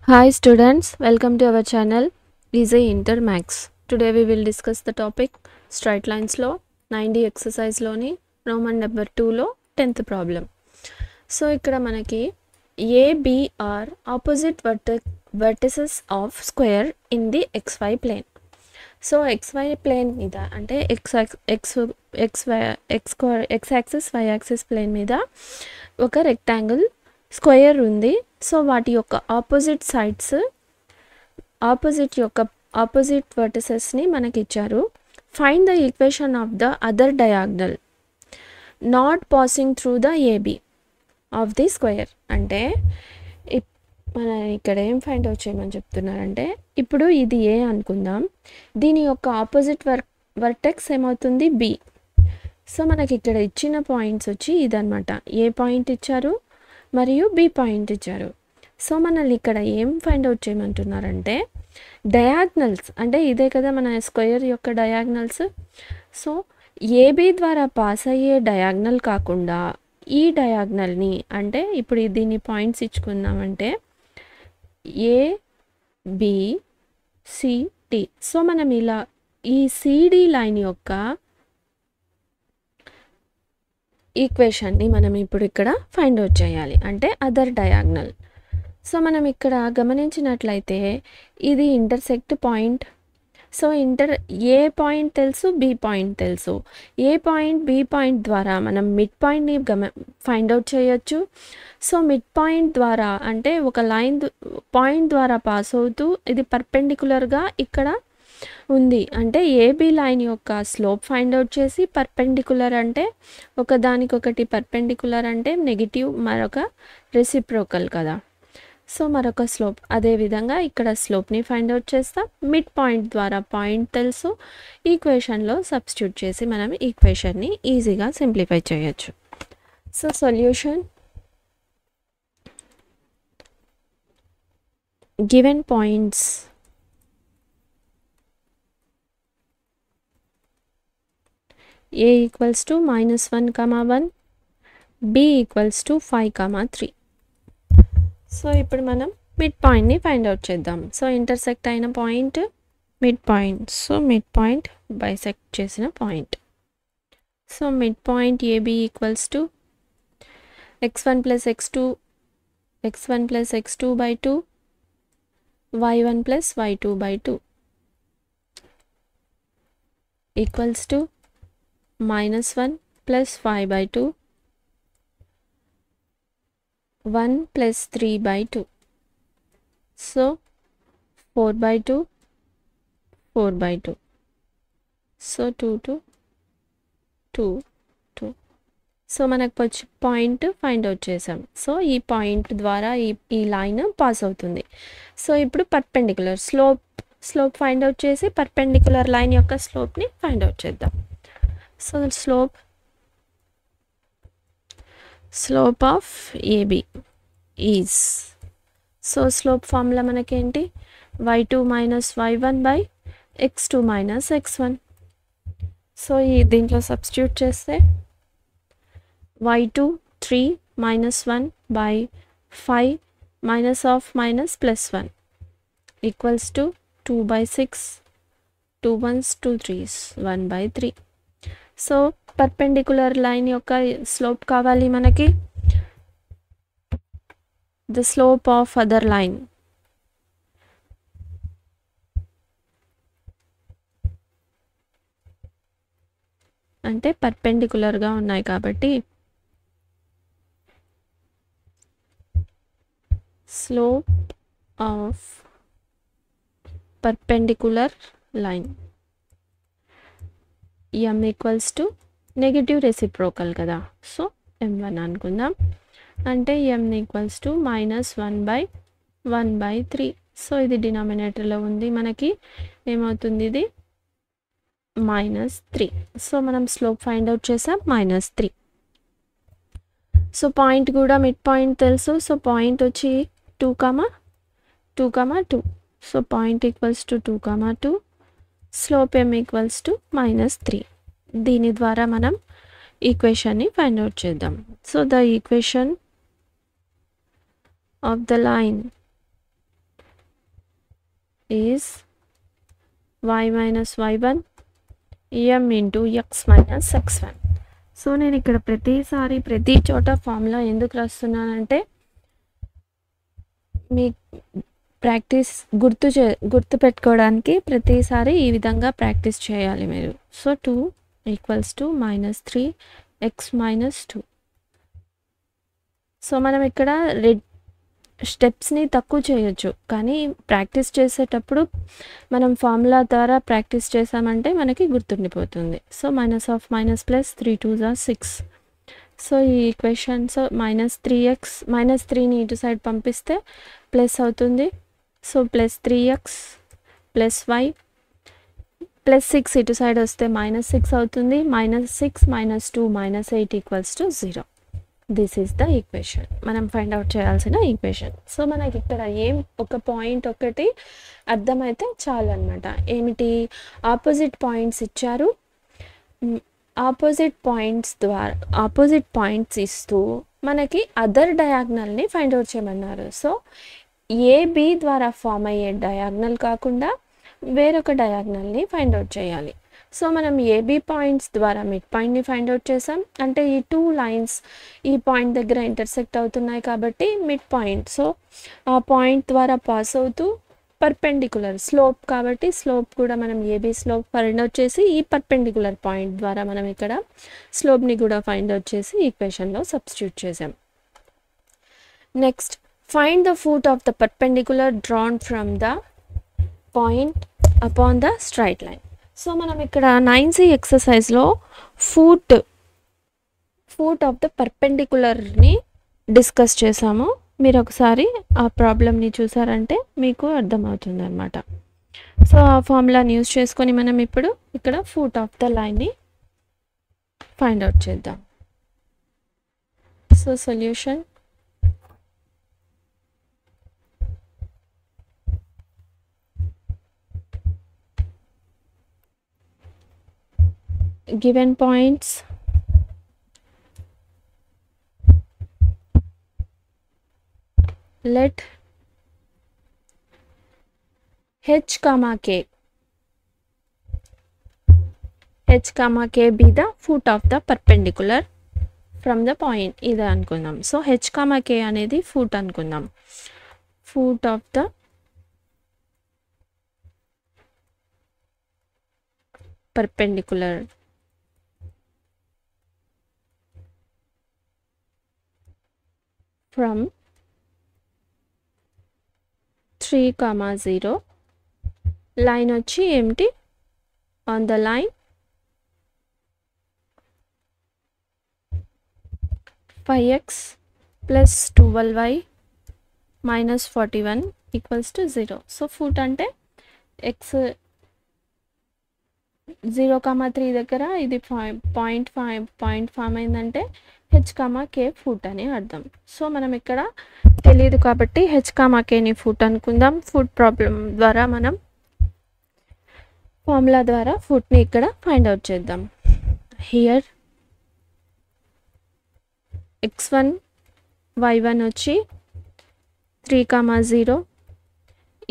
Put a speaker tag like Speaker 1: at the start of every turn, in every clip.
Speaker 1: Hi students, welcome to our channel Easy Inter Max. Today we will discuss the topic straight lines law 90 exercise loni Roman number 2 lo 10th problem. So ikkada manaki A, B are opposite vertices of square in the xy plane. So xy plane మీద అంటే x axis y axis plane మీద ఒక rectangle square ఉంది. So వాటి యొక్క opposite sides opposite వర్టిసెస్ని మనకి ఇచ్చారు. Find the equation of the other diagonal not passing through the AB of the square. అంటే మన ఇక్కడ ఏం ఫైండ్ అవుట్ చేయమని చెప్తున్నారంటే, ఇప్పుడు ఇది ఏ అనుకుందాం, దీని యొక్క ఆపోజిట్ వర్టెక్స్ ఏమవుతుంది బి. సో మనకి ఇక్కడ ఇచ్చిన పాయింట్స్ వచ్చి ఇదనమాట, ఏ పాయింట్ ఇచ్చారు మరియు బి పాయింట్ ఇచ్చారు. సో మనల్ని ఇక్కడ ఏం ఫైండ్ అవుట్ చేయమంటున్నారంటే డయాగ్నల్స్, అంటే ఇదే కదా మన స్క్వేర్ యొక్క డయాగ్నల్స్. సో ఏబి ద్వారా పాస్ అయ్యే డయాగ్నల్ కాకుండా ఈ డయాగ్నల్ని, అంటే ఇప్పుడు దీన్ని పాయింట్స్ ఇచ్చుకుందామంటే ఏ బి సిడి. సో మనం ఇలా ఈ సిడి లైన్ యొక్క ఈక్వేషన్ని మనం ఇప్పుడు ఇక్కడ ఫైండ్ అవుట్ చేయాలి, అంటే అదర్ డయాగ్నల్. సో మనం ఇక్కడ గమనించినట్లయితే ఇది ఇంటర్సెక్ట్ పాయింట్. సో ఏ పాయింట్ తెలుసు, బి పాయింట్ తెలుసు. ఏ పాయింట్ బి పాయింట్ ద్వారా మనం మిడ్ పాయింట్ని ఫైండ్ అవుట్ చేయొచ్చు. సో మిడ్ పాయింట్ ద్వారా అంటే ఒక లైన్ పాయింట్ ద్వారా పాస్ అవుతూ ఇది పర్పెండిక్యులర్గా ఇక్కడ ఉంది, అంటే ఏబి లైన్ యొక్క స్లోప్ ఫైండ్ అవుట్ చేసి, పర్పెండిక్యులర్ అంటే ఒకదానికొకటి పర్పెండిక్యులర్ అంటే నెగిటివ్, మరొక రెసిప్రోకల్ కదా. సో మరొక స్లోప్, అదేవిధంగా ఇక్కడ స్లోప్ని ఫైండ్ అవుట్ చేస్తాం. మిడ్ పాయింట్ ద్వారా పాయింట్ తెలుసు, ఈక్వేషన్లో సబ్స్టిట్యూట్ చేసి మనం ఈక్వేషన్ని ఈజీగా సింప్లిఫై చేయొచ్చు. So solution, given points A equals to -1, 1, B equals to 5, 3. So ఇప్పుడు మనం మిడ్ పాయింట్ని ఫైండ్ అవుట్ చేద్దాం. సో ఇంటర్సెక్ట్ అయిన point mid point. So mid point bisect చేసిన పాయింట్. So mid point AB equals to x1 + x2/2 y1 + y2/2 equals to -1 + 5/2 1 + 3/2. So 4/2 4/2. So 2 so మనకు వచ్చి point find out చేసాం. సో ఈ point ద్వారా ఈ లైన్ పాస్ అవుతుంది. సో ఇప్పుడు పర్పెండిక్యులర్ స్లోప్ ఫైండ్ అవుట్ చేసి పర్పెండిక్యులర్ లైన్ యొక్క స్లోప్ని ఫైండ్ అవుట్ చేద్దాం. So slope of AB is, so slope formula మనకేంటి, y2 - y1/x2 - x1. సో దీంట్లో సబ్స్టిట్యూట్ చేస్తే y2 3 - 1/5 -(-) equals to 2/6, 2 1s 2 3s 1/3. So perpendicular line యొక్క స్లోప్ కావాలి మనకి, the slope of other line. అంటే పర్పెండిక్యులర్గా ఉన్నాయి కాబట్టి slope of perpendicular line m equals to negative reciprocal కదా. సో m1 అనుకుందాం, అంటే m ఈక్వల్స్ టు -1/1/3. సో ఇది డినామినేటర్లో ఉంది, మనకి ఏమవుతుంది, ఇది -3. సో మనం స్లోప్ ఫైండ్ అవుట్ చేసాం -3. సో పాయింట్ కూడా మిడ్ పాయింట్ తెలుసు. సో పాయింట్ వచ్చి 2, 2. So point equals to 2, 2. Slope m equals to -3. దీని ద్వారా మనం ఈక్వేషన్ని ఫైండ్ అవుట్ చేద్దాం. So the equation of the line is y minus y1 m into x minus x1. So నేను ఇక్కడ ప్రతిసారి ప్రతి చోట ఫార్ములా ఎందుకు రాస్తున్నానంటే మీ ప్రాక్టీస్ గుర్తు పెట్టుకోవడానికి ప్రతిసారి ఈ విధంగా ప్రాక్టీస్ చేయాలి మీరు. So 2 equals to -3x minus 2. So మనం ఇక్కడ స్టెప్స్ని తక్కువ చేయొచ్చు, కానీ ప్రాక్టీస్ చేసేటప్పుడు మనం ఫార్ములా ద్వారా ప్రాక్టీస్ చేసామంటే మనకి గుర్తుండిపోతుంది. సో -(-) 3 2 6. సో ఈ ఈక్వేషన్, సో -3x -3ని ఇటు సైడ్ పంపిస్తే ప్లస్ అవుతుంది. సో +3x + y +6 ఇటు సైడ్ వస్తే -6 అవుతుంది. -6 - 2 -8 = 0. దిస్ ఈజ్ ద ఈక్వేషన్, మనం ఫైండ్ అవుట్ చేయాల్సిన ఈక్వేషన్. సో మనకి ఇక్కడ ఒక పాయింట్ ఒకటి అర్థమైతే చాలు అనమాట. ఏమిటి? ఆపోజిట్ పాయింట్స్ ఇచ్చారు. ఆపోజిట్ పాయింట్స్ ఇస్తూ మనకి అదర్ డయాగ్నల్ని ఫైండ్ అవుట్ చేయమన్నారు. సో ఏబి ద్వారా ఫామ్ అయ్యే డయాగ్నల్ కాకుండా వేరొక డయాగ్నల్ని ఫైండ్ అవుట్ చేయాలి. సో మనం ఏబి పాయింట్స్ ద్వారా మిడ్ పాయింట్ని ఫైండ్ అవుట్ చేసాం. అంటే ఈ 2 లైన్స్ ఈ పాయింట్ దగ్గర ఇంటర్సెక్ట్ అవుతున్నాయి కాబట్టి మిడ్ పాయింట్. సో ఆ పాయింట్ ద్వారా పాస్ అవుతూ పర్పెండిక్యులర్ స్లోప్ కాబట్టి స్లోప్ కూడా మనం ఏబి స్లోప్ ఫైండ్ అవుట్ చేసి ఈ పర్పెండిక్యులర్ పాయింట్ ద్వారా మనం ఇక్కడ స్లోప్ని కూడా ఫైండ్ అవుట్ చేసి ఈక్వేషన్లో సబ్స్టిట్యూట్ చేసాం. Next, find the foot of the perpendicular drawn from the point upon the straight line. So మనం ఇక్కడ 9C ఎక్సర్సైజ్లో ఫూట్ ఆఫ్ ద పర్పెండిక్యులర్ని డిస్కస్ చేసాము. మీరు ఒకసారి ఆ ప్రాబ్లమ్ని చూసారంటే మీకు అర్థమవుతుంది అనమాట. సో ఆ ఫార్ములాని యూజ్ చేసుకొని మనం ఇప్పుడు ఇక్కడ ఫూట్ ఆఫ్ ద లైన్ని ఫైండ్ అవుట్ చేద్దాం. So solution, given points let h comma k be the foot of the perpendicular from the point. ఇది అనుకుందాం. సో h comma k అనేది ఫూట్ అనుకుందాం. Foot of the perpendicular from 3, 0 line వచ్చి ఏమిటి? On the line 5x + 12y - 41 = 0. So foot అంటే x 0,3 దగ్గర ఇది point form అయిందంటే h, k ఫూట్ అని అర్థం. సో మనం ఇక్కడ తెలియదు కాబట్టి h, kని ఫూట్ అనుకుందాం. ఫూట్ ప్రాబ్లం ద్వారా మనం ఫార్ములా ద్వారా ఫూట్ని ఇక్కడ ఫైండ్ అవుట్ చేద్దాం. హియర్ x1 y1 వచ్చి 3, 0.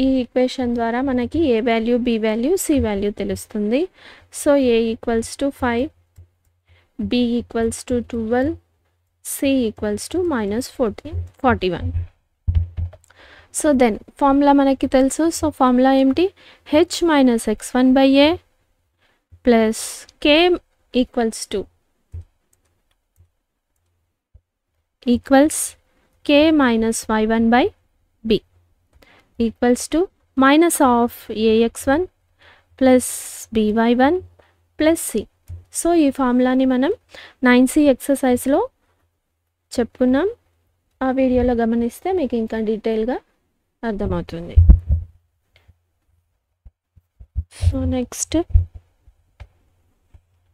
Speaker 1: ఈ ఈక్వేషన్ ద్వారా మనకి A value, B value, C value తెలుస్తుంది. So a = 5, b = 12, c = -41. So then formula మనకి తెలుసు. సో ఫార్ములా ఏమిటి? h - x1/a plus k equals k - y1/b equals to -(ax1 + by1 + c). So ఈ ఫార్ములాని మనం 9C ఎక్సర్సైజ్లో చెప్పుకున్నాం. ఆ వీడియోలో గమనిస్తే మీకు ఇంకా డీటెయిల్గా అర్థమవుతుంది. సో నెక్స్ట్,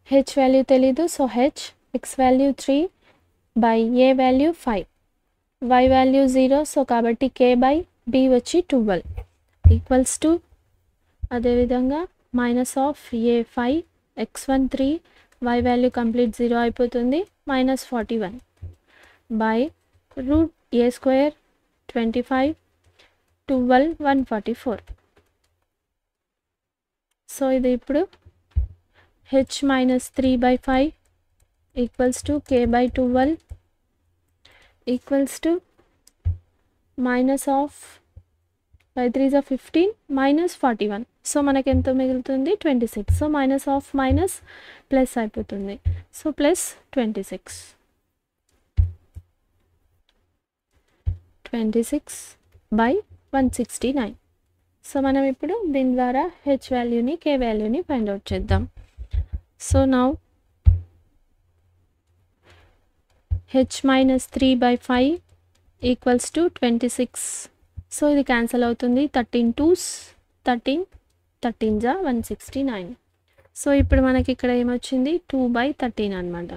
Speaker 1: h వాల్యూ తెలీదు. So h, x value 3 by a value 5, y value 0. So కాబట్టి k/b వచ్చి 12 ఈక్వల్స్ టు అదేవిధంగా -(a5) x1 3, y value complete 0 అయిపోతుంది, -41 బై √a² 25 12 144. సో ఇది ఇప్పుడు h minus 3 by 5 equals to k by 12 equals to minus of 5 3s are 15 minus 41. So మనకి ఎంత మిగులుతుంది 26. So minus of minus plus అయిపోతుంది. So plus 26 by 169. So మనం ఇప్పుడు దీని ద్వారా h వాల్యూని k వాల్యూని ఫైండ్ అవుట్ చేద్దాం. So now h minus 3 by 5 equals to 26. So ఇది క్యాన్సిల్ అవుతుంది. 13 2s 13 13 జా 169. సో ఇప్పుడు మనకి ఇక్కడ ఏమొచ్చింది 2 by 13 అనమాట.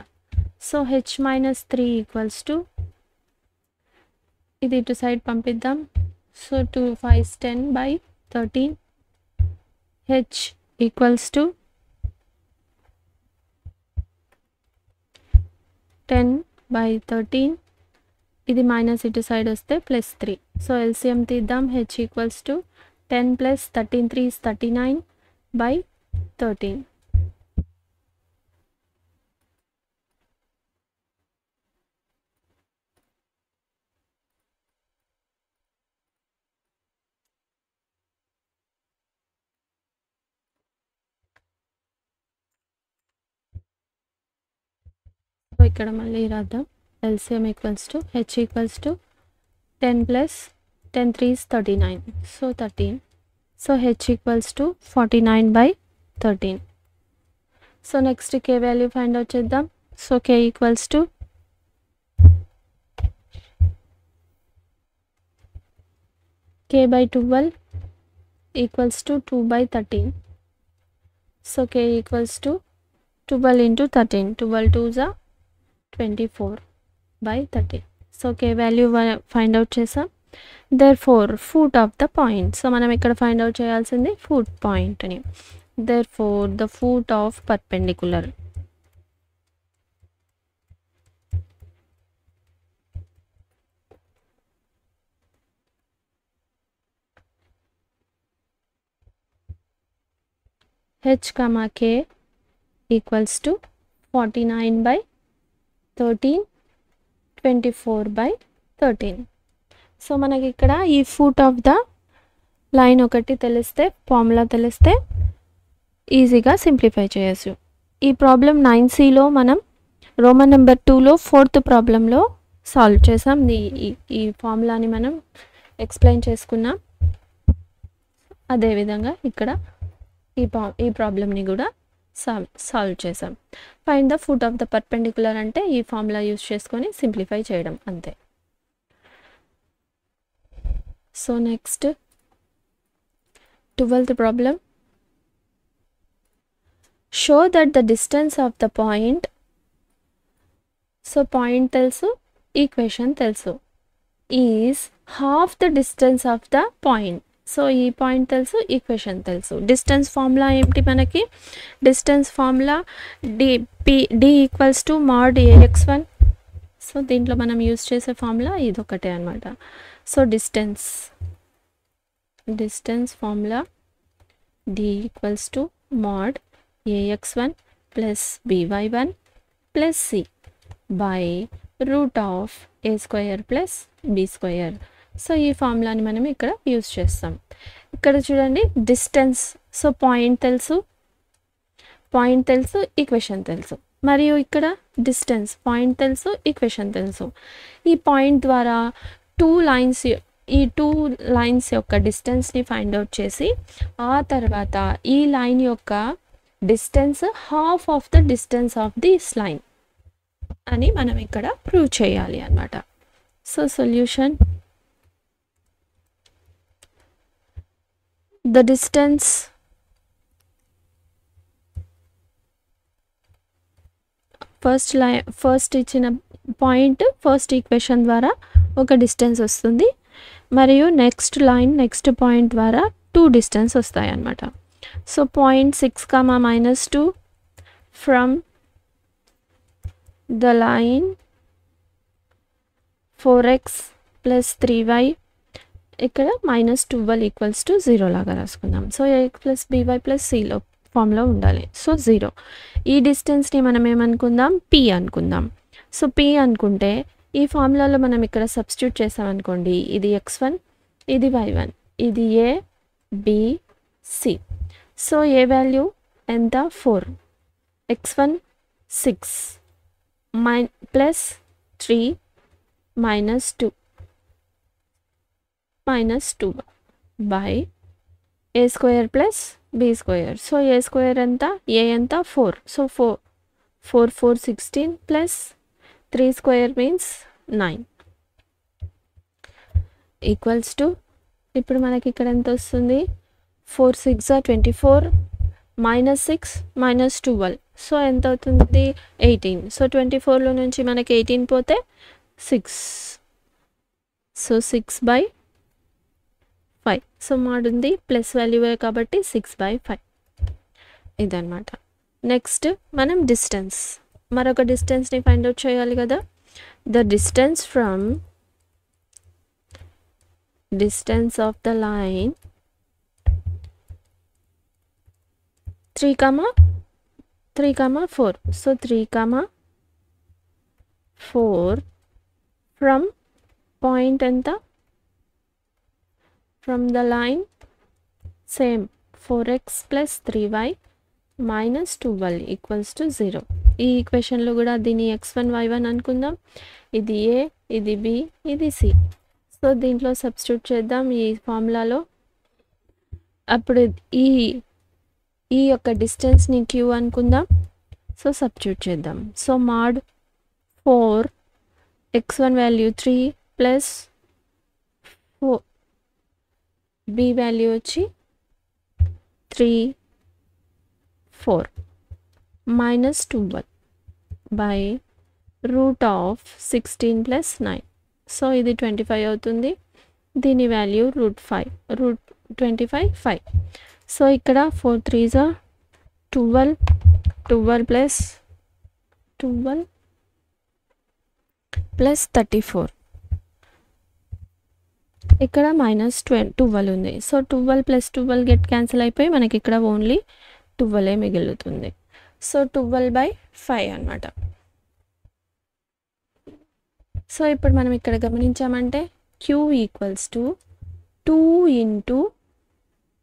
Speaker 1: So h minus 3 equals to ఇది ఇటు సైడ్ పంపిద్దాం. So 2 5s 10 by 13 h equals to 10 by 13. ఇది మైనస్ ఇటు సైడ్ వస్తే ప్లస్ 3. సో ఎల్సిఎం తీద్దాం. h equals to 10 plus 13 3 is 39 by 13. So ఇక్కడ మళ్ళీ రాద్దాం. LCM equals to h equals to 10 plus 10 3 is 39. So 13. So h equals to 49 by 13. So next k value find out చేద్దాం. So k equals to k by 12 equals to 2 by 13. So k equals to 12 into 13. 12 2s are 24 by 13. So k value find out చేసాం. therefore foot of the point. So మనం ఇక్కడ find out చేయాల్సింది foot point అని. therefore the foot of perpendicular h comma k equals to 49 by 13 24 by 13. So మనకి ఇక్కడ ఈ foot of the line ఒకటి తెలిస్తే ఫార్ములా తెలిస్తే ఈజీగా సింప్లిఫై చేయొచ్చు. ఈ ప్రాబ్లం 9Cలో మనం రోమన్ నెంబర్ 2లో 4th ప్రాబ్లంలో సాల్వ్ చేసాం. ఈ ఫార్ములాని మనం ఎక్స్ప్లెయిన్ చేసుకున్నాం. అదేవిధంగా ఇక్కడ ఈ ప్రాబ్లమ్ని కూడా సాల్వ్ చేసాం. Find the foot of the perpendicular అంటే ఈ ఫార్ములా యూస్ చేసుకొని సింప్లిఫై చేయడం అంతే. So next 12th problem. Show that the distance of the point. So point తెలుసు, ఈక్వేషన్ తెలుసు. Is half the distance of the point. So ఈ point తెలుసు, equation తెలుసు. డిస్టెన్స్ ఫార్ములా ఏమిటి మనకి? Distance formula D equals to mod ax1. So దీంట్లో మనం use చేసే ఫార్ములా ఇదొకటే అనమాట. So distance formula d equals to mod ax1 plus by1 plus c by root of a square plus b square. So ఈ ఫార్ములాని మనం ఇక్కడ use చేస్తాం. ఇక్కడ చూడండి డిస్టెన్స్. సో పాయింట్ తెలుసు, ఈక్వేషన్ తెలుసు. మరియు ఇక్కడ డిస్టెన్స్, పాయింట్ తెలుసు, ఈక్వేషన్ తెలుసు. ఈ పాయింట్ ద్వారా ఈ టూ లైన్స్ యొక్క డిస్టెన్స్ని ఫైండ్ అవుట్ చేసి ఆ తర్వాత ఈ లైన్ యొక్క distance half of the distance of this line అని మనం ఇక్కడ ప్రూవ్ చేయాలి అన్నమాట. So solution. The distance first ఇచ్చిన పాయింట్ ఫస్ట్ ఈక్వేషన్ ద్వారా ఒక డిస్టెన్స్ వస్తుంది, మరియు నెక్స్ట్ పాయింట్ ద్వారా 2 డిస్టెన్స్ వస్తాయి అన్నమాట. So point 6, -2 from the line 4x plus 3y ఇక్కడ -12 ఈక్వల్స్ టు 0 లాగా రాసుకుందాం. సో a + by + cలో ఫామ్లో ఉండాలి. సో 0. ఈ డిస్టెన్స్ని మనం ఏమనుకుందాం, p అనుకుందాం. సో p అనుకుంటే ఈ ఫార్ములాలో మనం ఇక్కడ సబ్స్టిట్యూట్ చేసామనుకోండి, ఇది x1, ఇది y1, ఇది a b c. So a value ఎంత, 4, x1 6 plus 3 -2 by a square plus b square. So a square ఎంత, a ఎంత 4. So 4 4 16 plus 3 square means 9 equals to, ఇప్పుడు మనకి ఇక్కడ ఎంత వస్తుంది, 4 6 24 -6 -12. సో ఎంత అవుతుంది, 18. సో 24లో నుంచి మనకి 18 పోతే 6. సో 6/5. సో మాడుంది ప్లస్ వాల్యూ కాబట్టి 6/5 ఇదన్నమాట. నెక్స్ట్ మనం డిస్టెన్స్, మరొక డిస్టెన్స్ని ఫైండ్ అవుట్ చేయాలి కదా. The distance from distance of the line 3, 4. So 3, 4 from point enta, from the line same 4x plus 3y minus 12 equals to 0. ఈ ఈక్వేషన్లో కూడా దీన్ని x1 y1 అనుకుందాం. ఇది a, ఇది b, ఇది c. సో దీంట్లో సబ్స్టిట్యూట్ చేద్దాం ఈ ఫార్ములాలో. అప్పుడు ఈ యొక్క డిస్టెన్స్ని q అనుకుందాం. సో సబ్స్టిట్యూట్ చేద్దాం. So mod 4 x1 value 3 plus 4 b value వచ్చి 3 4 -12 బై √16 + 9. సో ఇది 25 అవుతుంది. దీని వాల్యూ √25 5. సో ఇక్కడ 4 3s 12 12 ప్లస్ 34. ఇక్కడ -12 ఉంది. సో 12 + 12 గెట్ క్యాన్సిల్ అయిపోయి మనకి ఇక్కడ ఓన్లీ 12 మిగులుతుంది. సో 12/5 అన్నమాట. సో ఇప్పుడు మనం ఇక్కడ గమనించామంటే q ఈక్వల్స్ టు 2 ×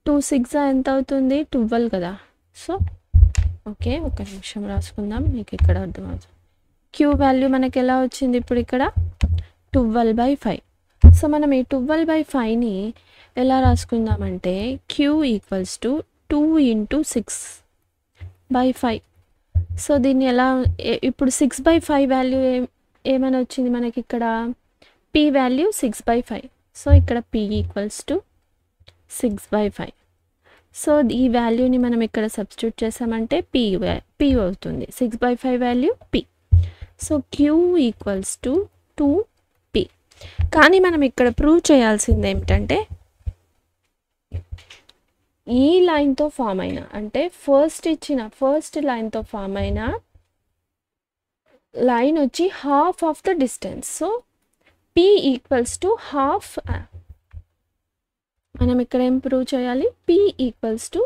Speaker 1: 2 6 ఎంత అవుతుంది, 12 కదా. సో ఓకే, ఒక నిమిషం రాసుకుందాం, మీకు ఇక్కడ అర్థమవుతుంది. q వాల్యూ మనకి ఎలా వచ్చింది, ఇప్పుడు ఇక్కడ 12/5. సో మనం ఈ 12/5ని ఎలా రాసుకుందామంటే q ఈక్వల్స్ టు 2 × 6/5. సో దీన్ని ఎలా, ఇప్పుడు 6/5 వాల్యూ ఏమైనా వచ్చింది మనకి ఇక్కడ, p వాల్యూ 6/5. సో ఇక్కడ p ఈక్వల్స్ టు 6/5. సో ఈ వాల్యూని మనం ఇక్కడ సబ్స్టిట్యూట్ చేసామంటే p అవుతుంది. 6/5 value p. So q equals to 2p. కానీ మనం ఇక్కడ ప్రూవ్ చేయాల్సింది ఏమిటంటే ఈ లైన్తో ఫామ్ అయిన, అంటే ఫస్ట్ లైన్తో ఫామ్ అయిన లైన్ వచ్చి half of the distance. So p equals to half. మనం ఇక్కడ ఏం ప్రూవ్ చేయాలి, p equals to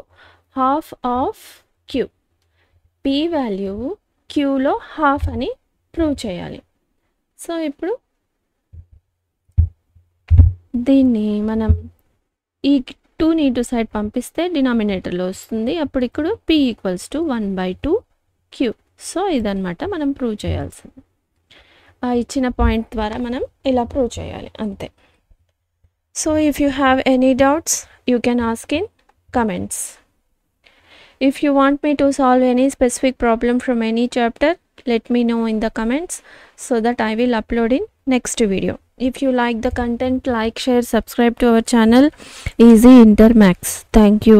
Speaker 1: half of q. p value qలో హాఫ్ అని ప్రూవ్ చేయాలి. సో ఇప్పుడు దీన్ని మనం ఈ 2ని ఇటు సైడ్ పంపిస్తే డినామినేటర్లో వస్తుంది. అప్పుడు ఇక్కడ p equals to 1/2q. So ఇదన్నమాట మనం ప్రూవ్ చేయాల్సింది. ఆ ఇచ్చిన పాయింట్ ద్వారా మనం ఇలా ప్రూవ్ చేయాలి, అంతే. So if you have any doubts you can ask in comments. If you want me to solve any specific problem from any chapter, let me know in the comments so that I will upload in next video. If you like the content, like, share, subscribe to our channel Easy Inter Maths. Thank you.